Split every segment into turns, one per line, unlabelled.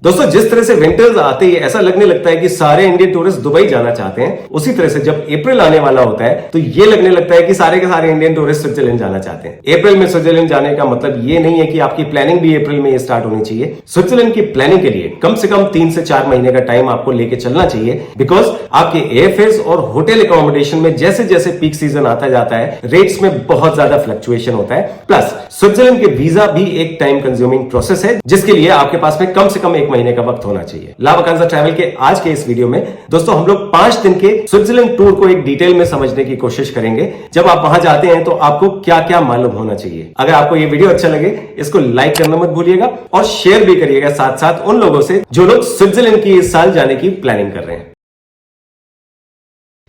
दोस्तों, जिस तरह से विंटर्स आते ही ऐसा लगने लगता है कि सारे इंडियन टूरिस्ट दुबई जाना चाहते हैं, उसी तरह से जब अप्रैल आने वाला होता है तो ये लगने लगता है कि सारे के सारे इंडियन टूरिस्ट स्विट्जरलैंड जाना चाहते हैं। अप्रैल में स्विट्जरलैंड जाने का मतलब ये नहीं है कि आपकी प्लानिंग भी अप्रैल में स्टार्ट होनी चाहिए। स्विट्जरलैंड की प्लानिंग के लिए कम से कम 3 से 4 महीने का टाइम आपको लेके चलना चाहिए, बिकॉज आपके एयरफेयर्स और होटल अकोमोडेशन में जैसे जैसे पीक सीजन आता जाता है, रेट्स में बहुत ज्यादा फ्लक्चुएशन होता है। प्लस स्विट्जरलैंड के वीजा भी एक टाइम कंज्यूमिंग प्रोसेस है, जिसके लिए आपके पास में कम से कम 1 महीने का वक्त होना चाहिए। लावाकांजा ट्रैवल के आज के इस वीडियो में दोस्तों हम लोग 5 दिन के स्विट्जरलैंड टूर को एक डिटेल में समझने की कोशिश करेंगे। जब आप वहां जाते हैं तो आपको क्या क्या मालूम होना चाहिए। अगर आपको ये वीडियो अच्छा लगे, इसको लाइक करना मत भूलिएगा और शेयर भी करिएगा साथ साथ उन लोगों से जो लोग स्विट्जरलैंड की इस साल जाने की प्लानिंग कर रहे हैं।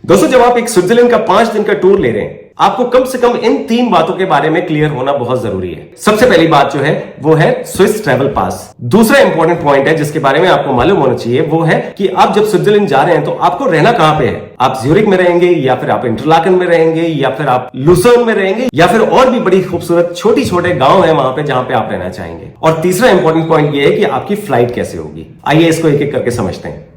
दोस्तों, जब आप एक स्विट्जरलैंड का 5 दिन का टूर ले रहे हैं, आपको कम से कम इन 3 बातों के बारे में क्लियर होना बहुत जरूरी है। सबसे पहली बात जो है वो है स्विस ट्रैवल पास। दूसरा इंपॉर्टेंट पॉइंट है जिसके बारे में आपको मालूम होना चाहिए, वो है कि आप जब स्विट्जरलैंड जा रहे हैं तो आपको रहना कहां पे है। आप ज्यूरिक में रहेंगे, या फिर आप इंटरलाकन में रहेंगे, या फिर आप लुसर्न में रहेंगे, या फिर और भी बड़ी खूबसूरत छोटी छोटे गांव है वहां पे जहां पे आप रहना चाहेंगे। और तीसरा इंपॉर्टेंट पॉइंट ये है कि आपकी फ्लाइट कैसे होगी। आइए इसको एक एक करके समझते हैं।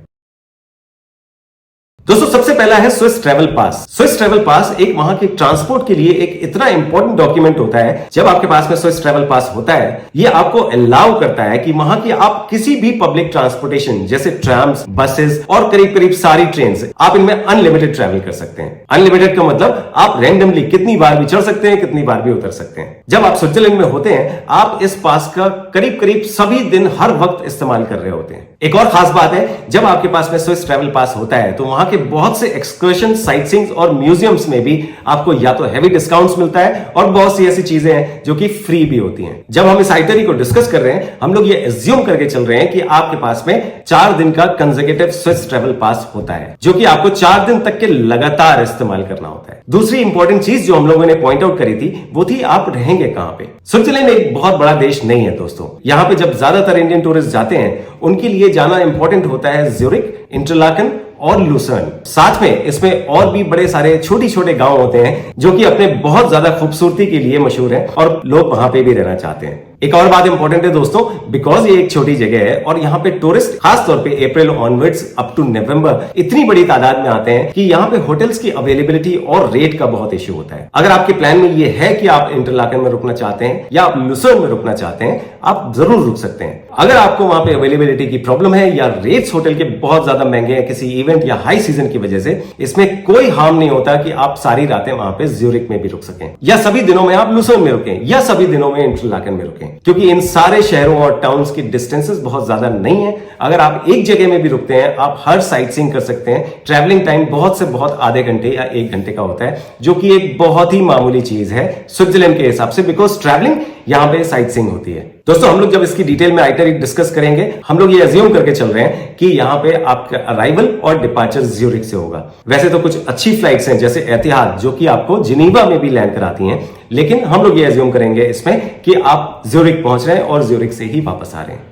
दोस्तों, सबसे पहला है Swiss travel pass. Swiss travel pass एक वहां के ट्रांसपोर्ट के लिए एक इतना इंपॉर्टेंट डॉक्यूमेंट होता है। जब आपके पास में स्विस ट्रैवल पास होता है, ये आपको अलाउ करता है कि वहां की आप किसी भी पब्लिक ट्रांसपोर्टेशन जैसे ट्राम्स, बसेस और करीब करीब सारी ट्रेन आप इनमें अनलिमिटेड ट्रैवल कर सकते हैं। अनलिमिटेड का मतलब आप रैंडमली कितनी बार भी चढ़ सकते हैं, कितनी बार भी उतर सकते हैं। जब आप स्विट्जरलैंड में होते हैं, आप इस पास का करीब करीब सभी दिन हर वक्त इस्तेमाल कर रहे होते हैं। एक और खास बात है, जब आपके पास में स्विस ट्रैवल पास होता है तो वहां के बहुत से एक्सकर्शन, साइटसीइंग और म्यूजियम्स में भी आपको या तो हैवी डिस्काउंट्स मिलता है और बहुत सी ऐसी चीजें हैं जो कि फ्री भी होती हैं। जब हम इस आइटनरी को डिस्कस कर रहे हैं, हम लोग ये एज्यूम करके चल रहे हैं कि आपके पास में 4 दिन का कंसेक्यूटिव स्विस ट्रैवल पास होता है, जो कि आपको 4 दिन तक के लगातार इस्तेमाल करना होता है। दूसरी इंपॉर्टेंट चीज जो हम लोगों ने पॉइंट आउट करी थी, वो थी आप रहेंगे कहां पे। स्विट्जरलैंड एक बहुत बड़ा देश नहीं है दोस्तों। यहां पे जब ज्यादातर इंडियन टूरिस्ट जाते हैं, उनके लिए जाना इंपॉर्टेंट होता है ज्यूरिक, इंटरलाकन और लुसर्न। साथ में इसमें और भी बड़े सारे छोटे छोटे गांव होते हैं जो कि अपने बहुत ज्यादा खूबसूरती के लिए मशहूर हैं और लोग वहां पे भी रहना चाहते हैं। एक और बात इंपॉर्टेंट है दोस्तों, बिकॉज ये एक छोटी जगह है और यहाँ पे टूरिस्ट खास तौर पे अप्रैल ऑनवर्ड्स अप टू नवंबर इतनी बड़ी तादाद में आते हैं कि यहाँ पे होटल्स की अवेलेबिलिटी और रेट का बहुत इश्यू होता है। अगर आपके प्लान में ये है कि आप इंटरलाकन में रुकना चाहते हैं या आप लुसर्न में रुकना चाहते हैं, आप जरूर रुक सकते हैं। अगर आपको वहां पे अवेलेबिलिटी की प्रॉब्लम है या रेट्स होटल के बहुत ज्यादा महंगे हैं किसी इवेंट या हाई सीजन की वजह से, इसमें कोई हार्म नहीं होता कि आप सारी रातें वहां पे ज्यूरिक में भी रुक सकें, या सभी दिनों में आप लुसर्न में रुकें, या सभी दिनों में इंटरलाकन में रुकें, क्योंकि इन सारे शहरों और टाउन्स की डिस्टेंसेस बहुत ज्यादा नहीं है। अगर आप एक जगह में भी रुकते हैं, आप हर साइट सीइंग कर सकते हैं। ट्रैवलिंग टाइम बहुत से बहुत आधे घंटे या 1 घंटे का होता है, जो कि एक बहुत ही मामूली चीज है स्विट्जरलैंड के हिसाब से, बिकॉज ट्रैवलिंग यहां पे साइट सीइंग होती है। दोस्तों, हम लोग जब इसकी डिटेल में आइटनरी डिस्कस करेंगे, हम लोग ये अज्यूम करके चल रहे हैं कि यहां पे आपका अराइवल और डिपार्चर ज्यूरिक से होगा। वैसे तो कुछ अच्छी फ्लाइट्स हैं जैसे एतिहाद, जो कि आपको जिनीवा में भी लैंड कराती हैं, लेकिन हम लोग ये अज्यूम करेंगे इसमें कि आप ज्यूरिक पहुंच रहे हैं और ज्यूरिक से ही वापस आ रहे हैं।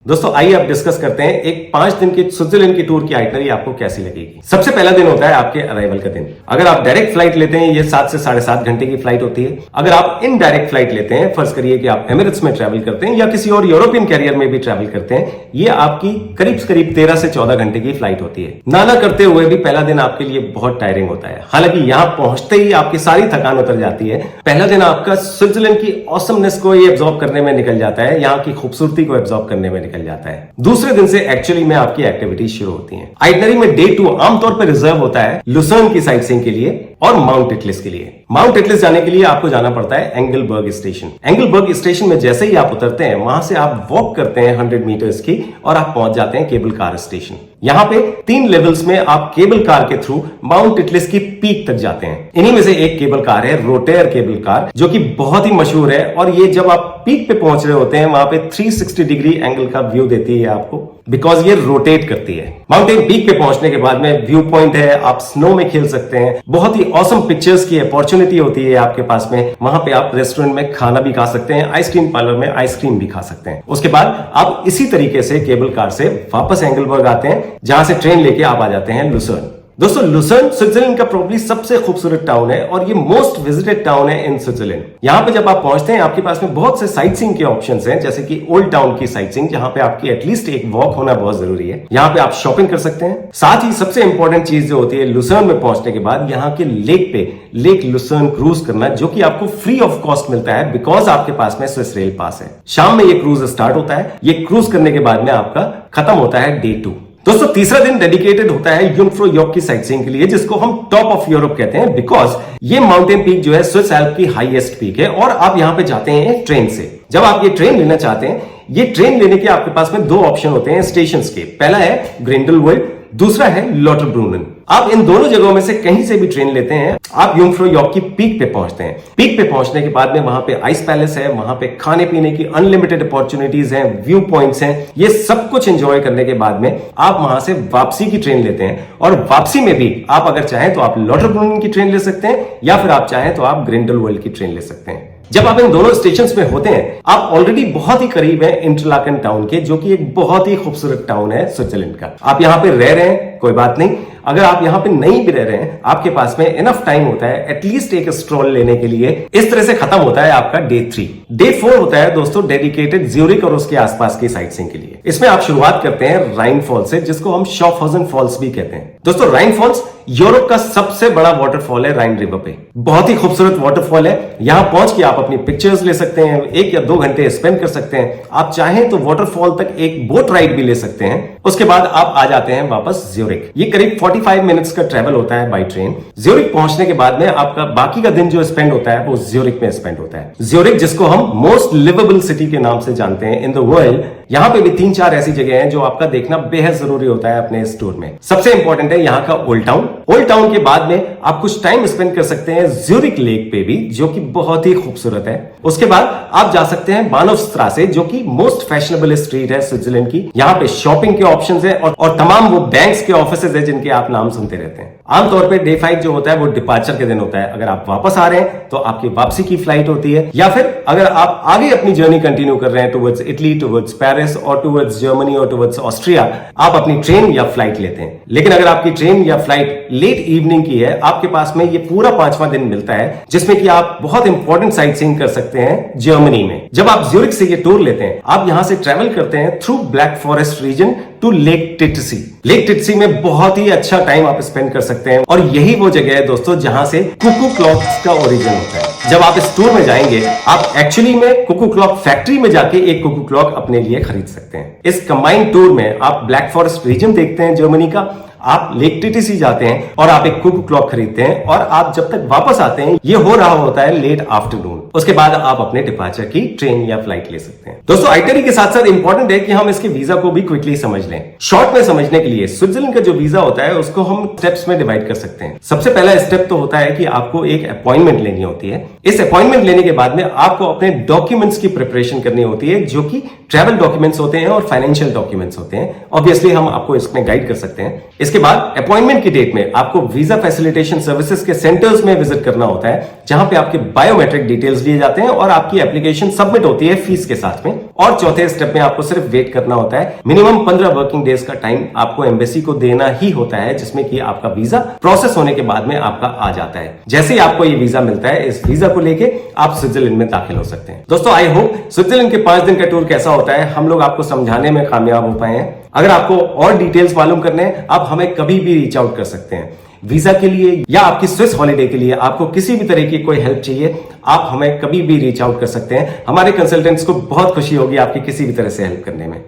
दोस्तों, आइए अब डिस्कस करते हैं एक 5 दिन की स्विट्जरलैंड की टूर की आइटनरी आपको कैसी लगेगी। सबसे पहला दिन होता है आपके अराइवल का दिन। अगर आप डायरेक्ट फ्लाइट लेते हैं, ये 7 से 7.5 घंटे की फ्लाइट होती है। अगर आप इनडायरेक्ट फ्लाइट लेते हैं, फर्ज करिए कि आप एमिरेट्स में ट्रैवल करते हैं या किसी और यूरोपियन कैरियर में भी ट्रैवल करते हैं, ये आपकी करीब 13 से 14 घंटे की फ्लाइट होती है। नाना करते हुए भी पहला दिन आपके लिए बहुत टायरिंग होता है। हालांकि यहां पहुंचते ही आपकी सारी थकान उतर जाती है। पहला दिन आपका स्विट्जरलैंड की ऑसमनेस को एब्जॉर्ब करने में निकल जाता है, यहाँ की खूबसूरती को एब्जॉर्ब करने में निकल जाता है। दूसरे दिन से एक्चुअली में आपकी एक्टिविटीज शुरू होती हैं। आइटनरी में डे 2 आमतौर पर रिजर्व होता है लुसर्न की साइट सीइंग के लिए और माउंट एटलिस के लिए। माउंट एटलिस जाने के लिए आपको जाना पड़ता है एंगलबर्ग स्टेशन। एंगलबर्ग स्टेशन में जैसे ही आप उतरते हैं, वहां से आप वॉक करते हैं 100 मीटर्स की और आप पहुंच जाते हैं केबल कार स्टेशन। यहाँ पे 3 लेवल्स में आप केबल कार के थ्रू माउंट एटलिस की पीक तक जाते हैं। इन्हीं में से एक केबल कार है रोटेयर केबल कार, जो कि बहुत ही मशहूर है और ये जब आप पीक पे पहुंच रहे होते हैं, वहां पे 360 डिग्री एंगल का व्यू देती है आपको, बिकॉज ये रोटेट करती है। माउंटेन पीक पे पहुंचने के बाद में व्यू पॉइंट है, आप स्नो में खेल सकते हैं, बहुत ही ऑसम पिक्चर्स की अपॉर्चुनिटी होती है आपके पास में। वहां पे आप रेस्टोरेंट में खाना भी खा सकते हैं, आइसक्रीम पार्लर में आइसक्रीम भी खा सकते हैं। उसके बाद आप इसी तरीके से केबल कार से वापस एंगलबर्ग आते हैं, जहां से ट्रेन लेके आप आ जाते हैं लुसर्न। दोस्तों लुसर्न स्विट्जरलैंड का प्रोबब्ली सबसे खूबसूरत टाउन है और ये मोस्ट विजिटेड टाउन है इन स्विट्जरलैंड। यहाँ पे जब आप पहुंचते हैं आपके पास में बहुत से साइट सीइंग के ऑप्शंस हैं, जैसे कि ओल्ड टाउन की साइट सीइंग, जहां पे आपकी एटलीस्ट एक वॉक होना बहुत जरूरी है। यहाँ पे आप शॉपिंग कर सकते हैं। साथ ही सबसे इंपॉर्टेंट चीज जो होती है लुसर्न में पहुंचने के बाद, यहाँ के लेक पे लेक लुसर्न क्रूज करना, जो कि आपको फ्री ऑफ कॉस्ट मिलता है बिकॉज आपके पास में स्विस रेल पास है। शाम में ये क्रूज स्टार्ट होता है। ये क्रूज करने के बाद में आपका खत्म होता है डे 2। दोस्तों तीसरा दिन डेडिकेटेड होता है यूंगफ्रो यॉर्क की साइट सीइंग के लिए, जिसको हम टॉप ऑफ यूरोप कहते हैं बिकॉज ये माउंटेन पीक जो है स्विस एल्प की हाईएस्ट पीक है और आप यहां पे जाते हैं ट्रेन से। जब आप ये ट्रेन लेना चाहते हैं, ये ट्रेन लेने के आपके पास में 2 ऑप्शन होते हैं स्टेशंस के। पहला है ग्रिंडलवेल्ड, दूसरा है लॉटरब्रूनन। आप इन दोनों जगहों में से कहीं से भी ट्रेन लेते हैं, आप यूंगफ्रो यॉर्क की पीक पे पहुंचते हैं। पीक पे पहुंचने के बाद में वहां पे आइस पैलेस है, वहां पे खाने पीने की अनलिमिटेड अपॉर्चुनिटीज हैं, व्यू पॉइंट्स हैं। ये सब कुछ एंजॉय करने के बाद में आप वहां से वापसी की ट्रेन लेते हैं और वापसी में भी आप अगर चाहें तो आप लॉटरब्रूनन की ट्रेन ले सकते हैं या फिर आप चाहें तो आप ग्रिंडलवेल्ड की ट्रेन ले सकते हैं। जब आप इन दोनों स्टेशंस में होते हैं, आप ऑलरेडी बहुत ही करीब है इंटरलाकन टाउन के, जो कि एक बहुत ही खूबसूरत टाउन है स्विट्जरलैंड का। आप यहां पे रह रहे हैं, कोई बात नहीं। अगर आप यहां पे नहीं भी रह रहे हैं, आपके पास में इनफ टाइम होता है एटलीस्ट एक स्ट्रॉल लेने के लिए। इस तरह से खत्म होता है आपका डे 3। डे 4 होता है दोस्तों डेडिकेटेड ज्यूरिक और उसके आसपास की साइट सीइंग के लिए। इसमें आप शुरुआत करते हैं राइन फॉल से, जिसको हम शॉफहॉजन फॉल्स भी कहते हैं। दोस्तों राइन फॉल्स यूरोप का सबसे बड़ा वाटरफॉल है राइन रिवर पे। बहुत ही खूबसूरत वाटरफॉल है। यहां पहुंच के आप अपनी पिक्चर्स ले सकते हैं, 1 या 2 घंटे स्पेंड कर सकते हैं। आप चाहें तो वाटरफॉल तक एक बोट राइड भी ले सकते हैं। उसके बाद आप आ जाते हैं वापस ज्यूरिक। ये करीब 45 मिनट्स का ट्रेवल होता है बाय ट्रेन। ज्यूरिक पहुंचने के बाद में आपका बाकी का दिन जो स्पेंड होता है वो ज्यूरिक में स्पेंड होता है। ज्यूरिक जिसको हम मोस्ट लिवेबल सिटी के नाम से जानते हैं इन द वर्ल्ड, यहां पे भी 3-4 ऐसी जगह हैं जो आपका देखना बेहद जरूरी होता है अपने इस टूर में। सबसे इंपॉर्टेंट है यहाँ का ओल्ड टाउन। ओल्ड टाउन के बाद में आप कुछ टाइम स्पेंड कर सकते हैं ज्यूरिक लेक पे भी, जो कि बहुत ही खूबसूरत है। उसके बाद आप जा सकते हैं बानहॉफस्ट्रासे, जो कि मोस्ट फैशनेबल स्ट्रीट है स्विट्जरलैंड की। यहाँ पे शॉपिंग के ऑप्शंस है और तमाम वो बैंक्स के ऑफिसेज है जिनके आप नाम सुनते रहते हैं। आमतौर पे डे 5 जो होता है वो डिपार्चर के दिन होता है। अगर आप वापस आ रहे हैं तो आपकी वापसी की फ्लाइट होती है, या फिर अगर आप आगे अपनी जर्नी कंटिन्यू कर रहे हैं टुवर्ड्स इटली, टुवर्ड्स पेरिस और टुवर्ड्स जर्मनी और टुवर्ड्स ऑस्ट्रिया, आप अपनी ट्रेन या फ्लाइट लेते हैं। लेकिन अगर आपकी ट्रेन या फ्लाइट लेट इवनिंग की है, आपके पास में ये पूरा 5वां दिन मिलता है, जिसमें कि आप बहुत इंपॉर्टेंट साइट सीइंग कर सकते हैं जर्मनी में। जब आप ज्यूरिक से ये टूर लेते हैं, आप यहां से ट्रेवल करते हैं through Black Forest region to Lake Titisee. Lake Titisee में बहुत ही अच्छा टाइम आप स्पेंड कर सकते हैं और यही वो जगह है दोस्तों जहां से कुकू क्लॉक्स का ओरिजिन होता है। जब आप इस टूर में जाएंगे, आप एक्चुअली में कुकू क्लॉक फैक्ट्री में जाके एक कुकू क्लॉक अपने लिए खरीद सकते हैं। इस कंबाइंड टूर में आप ब्लैक फॉरेस्ट रीजन देखते हैं जर्मनी का, आप लेक टिटसी जाते हैं और आप एक कुकू क्लॉक खरीदते हैं और आप जब तक वापस आते हैं ये हो रहा होता है लेट आफ्टरनून। उसके बाद आप अपने डिपार्चर की ट्रेन या फ्लाइट ले सकते हैं। दोस्तों आइटनरी के साथ साथ इंपॉर्टेंट है कि हम इसके वीजा को भी क्विकली समझ लें। शॉर्ट में समझने के लिए स्विट्जरलैंड का जो वीजा होता है उसको हम स्टेप्स में डिवाइड कर सकते हैं। सबसे पहला स्टेप तो होता है कि आपको एक अपॉइंटमेंट लेनी होती है। इस अपॉइंटमेंट लेने के बाद में आपको अपने डॉक्यूमेंट्स की प्रिपरेशन करनी होती है, जो कि ट्रैवल डॉक्यूमेंट्स होते हैं और फाइनेंशियल डॉक्यूमेंट्स होते हैं। ऑब्वियसली हम आपको इसमें गाइड कर सकते हैं। इसके बाद अपॉइंटमेंट की डेट में आपको वीजा फैसिलिटेशन सर्विसेज के सेंटर्स में विजिट करना होता है, जहां पे आपके बायोमेट्रिक डिटेल्स लिए जाते हैं और आपकी एप्लीकेशन सबमिट होती है फीस के साथ में। और चौथे स्टेप में आपको सिर्फ वेट करना होता है। मिनिमम 15 वर्किंग डेज का टाइम आपको एम्बेसी को देना ही होता है, जिसमें कि आपका वीजा प्रोसेस होने के बाद में आपका आ जाता है। जैसे ही आपको ये वीजा मिलता है, इस वीजा को लेके आप स्विट्जरलैंड में दाखिल हो सकते हैं। दोस्तों आई होप स्विट्जरलैंड के 5 दिन का टूर कैसा होता है हम लोग आपको समझाने में कामयाब हो पाए हैं। अगर आपको और डिटेल्स मालूम करने हैं, आप हमें कभी भी रीच आउट कर सकते हैं। वीजा के लिए या आपकी स्विस हॉलिडे के लिए आपको किसी भी तरह की कोई हेल्प चाहिए, आप हमें कभी भी रीच आउट कर सकते हैं। हमारे कंसल्टेंट्स को बहुत खुशी होगी आपकी किसी भी तरह से हेल्प करने में।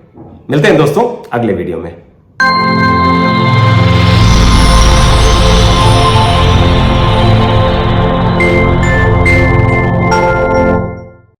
मिलते हैं दोस्तों अगले वीडियो में।